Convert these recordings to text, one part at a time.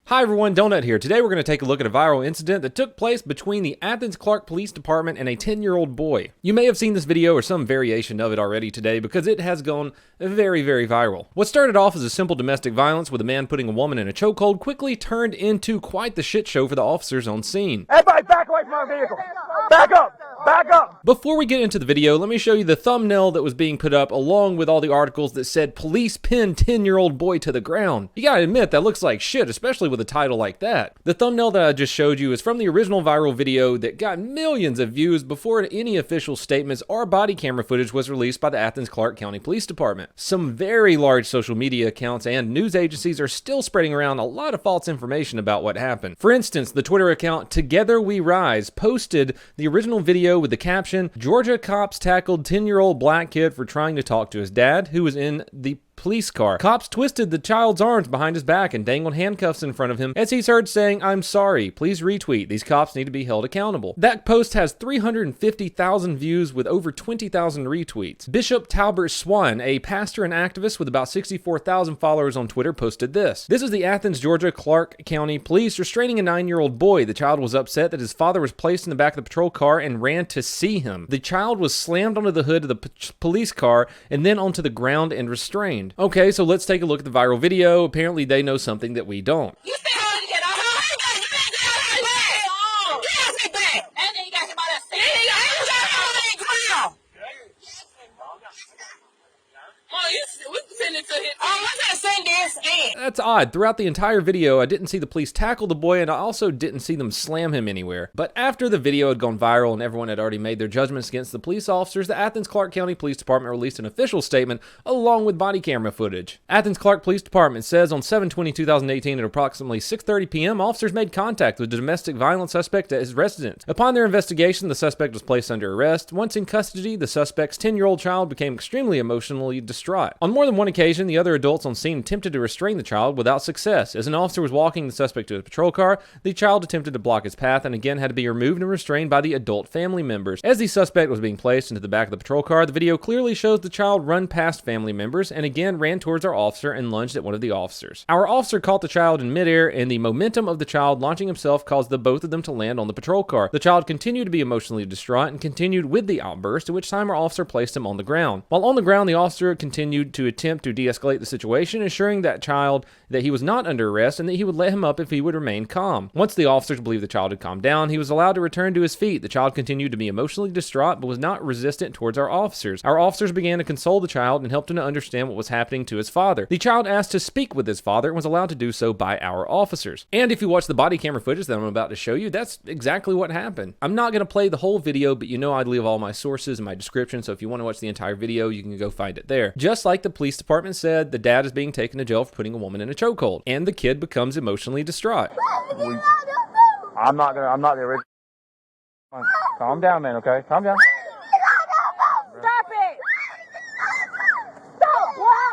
Hi everyone, Donut here. Today we're going to take a look at a viral incident that took place between the Athens-Clark Police Department and a 10-year-old boy. You may have seen this video or some variation of it already today because it has gone very viral. What started off as a simple domestic violence with a man putting a woman in a chokehold quickly turned into quite the shit show for the officers on scene. Everybody back away from our vehicle! Back up! Back up! Before we get into the video, let me show you the thumbnail that was being put up along with all the articles that said police pin 10-year-old boy to the ground. You gotta admit that looks like shit, especially with a title like that. The thumbnail that I just showed you is from the original viral video that got millions of views before any official statements or body camera footage was released by the Athens-Clark County Police Department. Some very large social media accounts and news agencies are still spreading around a lot of false information about what happened. For instance, the Twitter account Together We Rise posted the original video with the caption, "Georgia cops tackled 10-year-old black kid for trying to talk to his dad, who was in the police car. Cops twisted the child's arms behind his back and dangled handcuffs in front of him as he's heard saying, 'I'm sorry, please retweet. These cops need to be held accountable.'" That post has 350,000 views with over 20,000 retweets. Bishop Talbert Swan, a pastor and activist with about 64,000 followers on Twitter, posted this. "This is the Athens, Georgia, Clark County police restraining a 9-year-old boy. The child was upset that his father was placed in the back of the patrol car and ran to see him. The child was slammed onto the hood of the police car and then onto the ground and restrained." Okay, so let's take a look at the viral video. Apparently they know something that we don't. That's odd. Throughout the entire video, I didn't see the police tackle the boy, and I also didn't see them slam him anywhere. But after the video had gone viral and everyone had already made their judgments against the police officers, the Athens-Clark County Police Department released an official statement along with body camera footage. Athens-Clark Police Department says on 7/20/2018 at approximately 6:30 p.m., officers made contact with the domestic violence suspect at his residence. Upon their investigation, the suspect was placed under arrest. Once in custody, the suspect's 10-year-old child became extremely emotionally distraught. On more than one occasion, the other adults on scene attempted to restrain the child without success. As an officer was walking the suspect to a patrol car, the child attempted to block his path and again had to be removed and restrained by the adult family members. As the suspect was being placed into the back of the patrol car, the video clearly shows the child run past family members and again ran towards our officer and lunged at one of the officers. Our officer caught the child in midair, and the momentum of the child launching himself caused the both of them to land on the patrol car. The child continued to be emotionally distraught and continued with the outburst, at which time our officer placed him on the ground. While on the ground, the officer continued to attempt to de-escalate the situation, assuring that child that he was not under arrest and that he would let him up if he would remain calm. Once the officers believed the child had calmed down, he was allowed to return to his feet. The child continued to be emotionally distraught but was not resistant towards our officers. Our officers began to console the child and helped him to understand what was happening to his father. The child asked to speak with his father and was allowed to do so by our officers. And if you watch the body camera footage that I'm about to show you, that's exactly what happened. I'm not going to play the whole video, but you know I'd leave all my sources in my description, so if you want to watch the entire video, you can go find it there. Just like the police department said, the dad is being taken to jail for putting a woman in a chokehold, and the kid becomes emotionally distraught. I'm not the original. Calm down, man, okay? Calm down. Stop it! Stop, boy!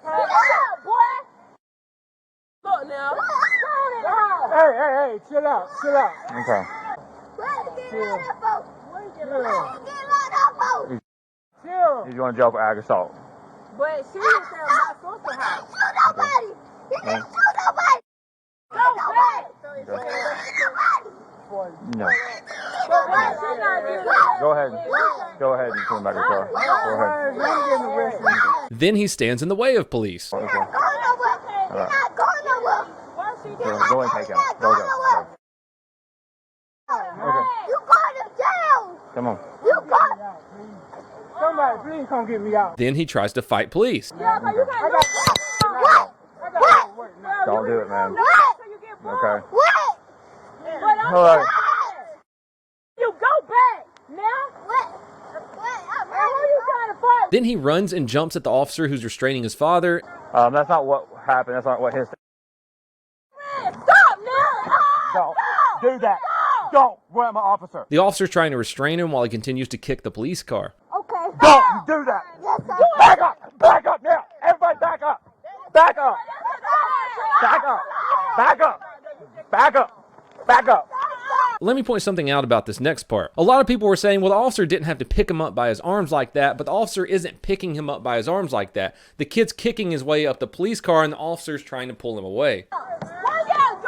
Stop, boy! Look now. Hey, chill out. Okay. Chill. He's going to jail for ag assault. But she didn't say I'm not supposed to have. Go back! No. Go ahead and turn back the car. Go ahead. Then he stands in the way of police. Okay. Go and take him. Go. Okay. You got him down! Come on. You got him! Somebody, please come get me out. Then he tries to fight police. What? Don't do it, man. What? Okay. What? All right. You go back now. What? Who are you trying to fight? Then he runs and jumps at the officer who's restraining his father. That's not what happened. That's not what his. Stop now! Don't do that. Don't grab my officer. The officer's trying to restrain him while he continues to kick the police car. Okay. Don't do that. Yes, sir. Back up. Back up now. Everybody back up. Back up. Back up. Back up. Back up. Back up. Let me point something out about this next part. A lot of people were saying, well, the officer didn't have to pick him up by his arms like that, but the officer isn't picking him up by his arms like that. The kid's kicking his way up the police car and the officer's trying to pull him away. Why y'all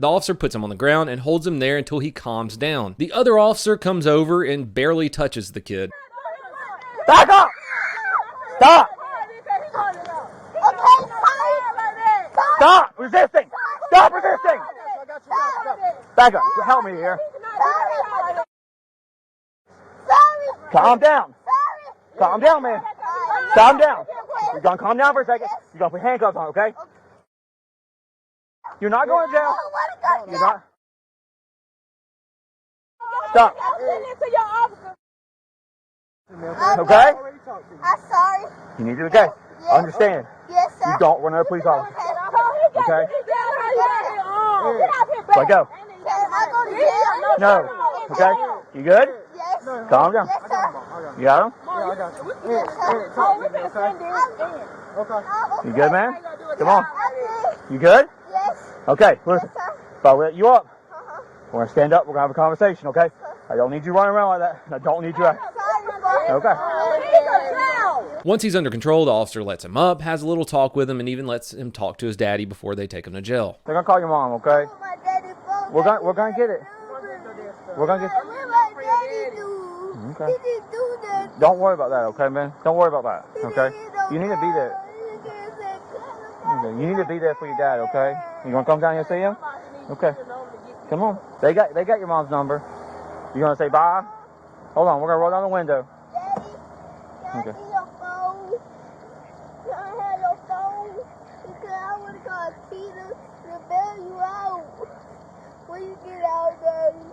The officer puts him on the ground and holds him there until he calms down. The other officer comes over and barely touches the kid. Back up! Stop! Stop resisting! Stop resisting! Back up. Help me here. Calm down. Calm down, man. Calm down. You're going to calm down for a second. You're going to put handcuffs on, okay? You're not going to jail. You're not. Stop. Okay? I'm sorry. You need to, okay? Yes. Understand. Yes, sir. You don't run another police officer. Okay? Okay. Let go. I go to jail? No. Okay? You good? Yes. Calm down. Yes, sir. You got him? Yeah, I got you. Yes, sir. Okay. You good, man? Come on. Okay. You good? Yes. Okay, listen. Yes, sir. If I let you up, Uh-huh. we're going to stand up. We're going to have a conversation, okay? I don't need you running around like that. I don't need you. Okay. Once he's under control, the officer lets him up, has a little talk with him, and even lets him talk to his daddy before they take him to jail. They're going to call your mom, okay? My daddy phone. We're going to get it. We're going to get What my daddy do? Okay. He didn't do that. Don't worry about that, okay, man? Don't worry about that, okay? You need to be there. Okay. You need to be there for your dad, okay? You gonna come down here and see him? Okay. Come on. They got your mom's number. You gonna say bye? Hold on, we're gonna roll down the window. Daddy, can Okay. I see your phone? Can I have your phone? Because I want to call Peter to bail you out. When you get out, Daddy.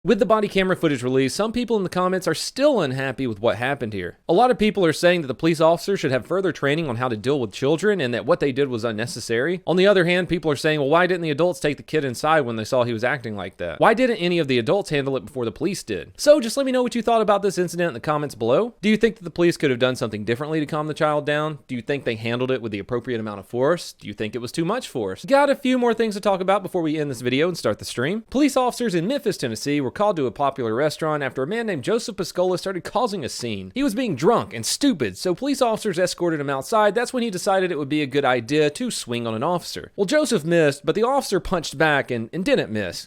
With the body camera footage released, some people in the comments are still unhappy with what happened here. A lot of people are saying that the police officer should have further training on how to deal with children and that what they did was unnecessary. On the other hand, people are saying, well, why didn't the adults take the kid inside when they saw he was acting like that? Why didn't any of the adults handle it before the police did? So just let me know what you thought about this incident in the comments below. Do you think that the police could have done something differently to calm the child down? Do you think they handled it with the appropriate amount of force? Do you think it was too much force? Got a few more things to talk about before we end this video and start the stream. Police officers in Memphis, Tennessee were called to a popular restaurant after a man named Joseph Piscola started causing a scene. He was being drunk and stupid, so police officers escorted him outside. That's when he decided it would be a good idea to swing on an officer. Well, Joseph missed, but the officer punched back and didn't miss.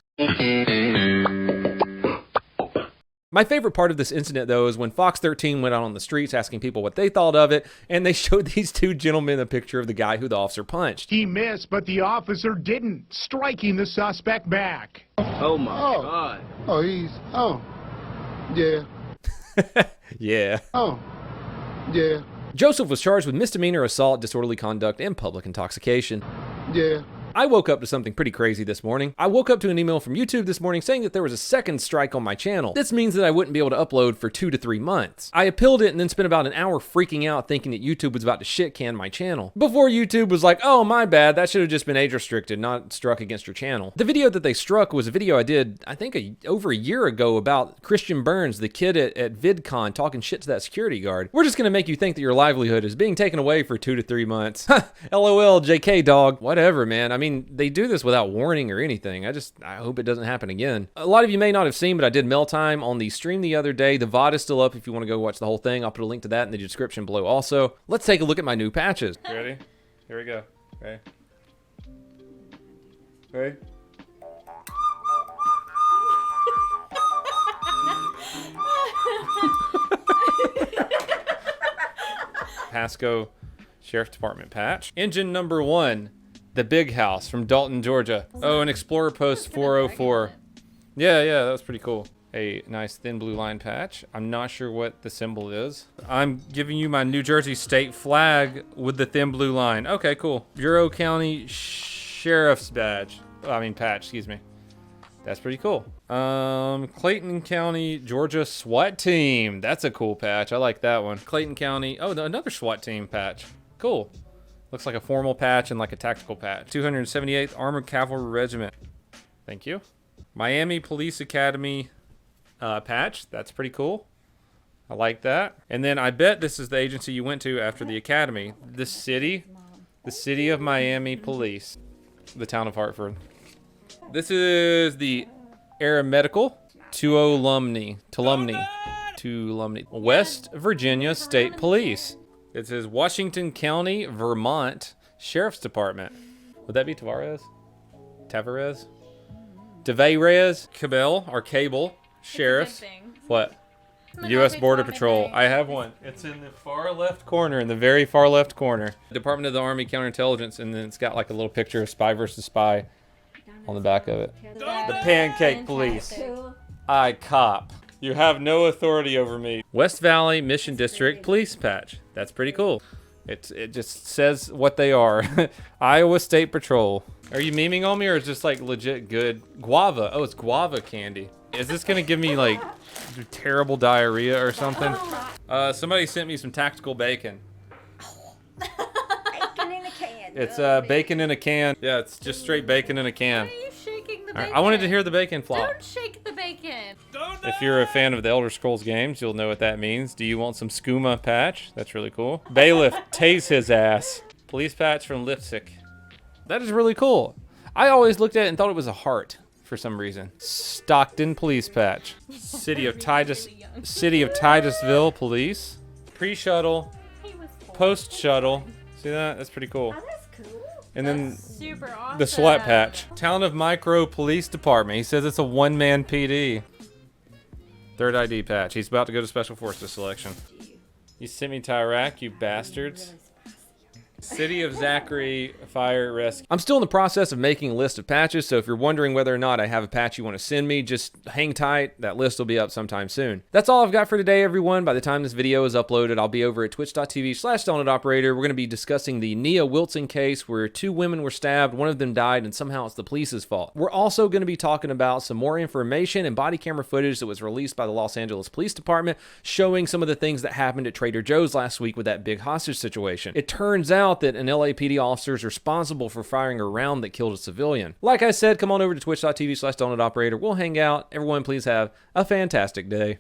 My favorite part of this incident, though, is when Fox 13 went out on the streets asking people what they thought of it, and they showed these two gentlemen a picture of the guy who the officer punched. He missed, but the officer didn't, striking the suspect back. Oh my God. Oh, yeah. Yeah. Oh, yeah. Joseph was charged with misdemeanor assault, disorderly conduct, and public intoxication. Yeah. I woke up to something pretty crazy this morning. I woke up to an email from YouTube this morning saying that there was a second strike on my channel. This means that I wouldn't be able to upload for 2 to 3 months. I appealed it and then spent about an hour freaking out thinking that YouTube was about to shit can my channel. Before YouTube was like, oh my bad, that should have just been age restricted, not struck against your channel. The video that they struck was a video I did, I think over a year ago about Christian Burns, the kid at VidCon talking shit to that security guard. We're just gonna make you think that your livelihood is being taken away for 2 to 3 months. LOL, JK dog. Whatever, man. I mean, they do this without warning or anything. I hope it doesn't happen again. A lot of you may not have seen, but I did mail time on the stream the other day. The VOD is still up if you want to go watch the whole thing. I'll put a link to that in the description below also. Let's take a look at my new patches. You ready? Here we go. Ready? Ready? Pasco Sheriff Department patch. Engine number 1. The Big House from Dalton, Georgia. Oh, an Explorer Post 404. Yeah, that was pretty cool. A nice thin blue line patch. I'm not sure what the symbol is. I'm giving you my New Jersey state flag with the thin blue line. Okay, cool. Bureau County Sheriff's badge. Patch, excuse me. That's pretty cool. Clayton County, Georgia SWAT team. That's a cool patch. I like that one. Clayton County. Oh, another SWAT team patch. Cool. Looks like a formal patch and like a tactical patch. 278th Armored Cavalry Regiment. Thank you. Miami Police Academy patch. That's pretty cool. I like that. And then I bet this is the agency you went to after the academy. The city of Miami Police. The town of Hartford. This is the aeromedical. Tulumni. Tulumne. West Virginia State Police. It says Washington County, Vermont Sheriff's Department. Would that be Tavares? Tavares? Tavares? Cabell or Cable Sheriff's. What? U.S. Border Patrol. I have one. It's in the far left corner, in the very far left corner. Department of the Army Counterintelligence, and then it's got like a little picture of Spy versus Spy on the back of it. The Pancake Police. I cop. You have no authority over me. West Valley Mission District Police Patch. That's pretty cool. It just says what they are. Iowa State Patrol. Are you memeing on me, or is this like legit good? Guava. Oh, it's guava candy. Is this gonna give me like terrible diarrhea or something? Somebody sent me some tactical bacon. Bacon in a can. It's bacon in a can. Yeah, it's just straight bacon in a can. Why are you shaking the All right, bacon? I wanted to hear the bacon flop. Don't shake the bacon. If you're a fan of the Elder Scrolls games, you'll know what that means. Do you want some skooma patch? That's really cool. Bailiff, tase his ass. Police patch from Lipsick. That is really cool. I always looked at it and thought it was a heart for some reason. Stockton Police Patch. City of Titusville Police. Pre-shuttle. Post-shuttle. See that? That's pretty cool. Oh, that's cool. And then Super awesome. the sweat patch. Town of Micro Police Department. He says it's a one-man PD. Third ID patch. He's about to go to Special Forces selection. You sent me to Iraq, you bastards. City of Zachary Fire Rescue. I'm still in the process of making a list of patches, so if you're wondering whether or not I have a patch you want to send me, just hang tight. That list will be up sometime soon. That's all I've got for today, everyone. By the time this video is uploaded, I'll be over at twitch.tv/donutoperator. We're going to be discussing the Nia Wilson case where 2 women were stabbed, one of them died, and somehow it's the police's fault. We're also going to be talking about some more information and body camera footage that was released by the Los Angeles Police Department showing some of the things that happened at Trader Joe's last week with that big hostage situation. It turns out that an LAPD officer is responsible for firing a round that killed a civilian. Like I said, come on over to twitch.tv/donutoperator. We'll hang out. Everyone, please have a fantastic day.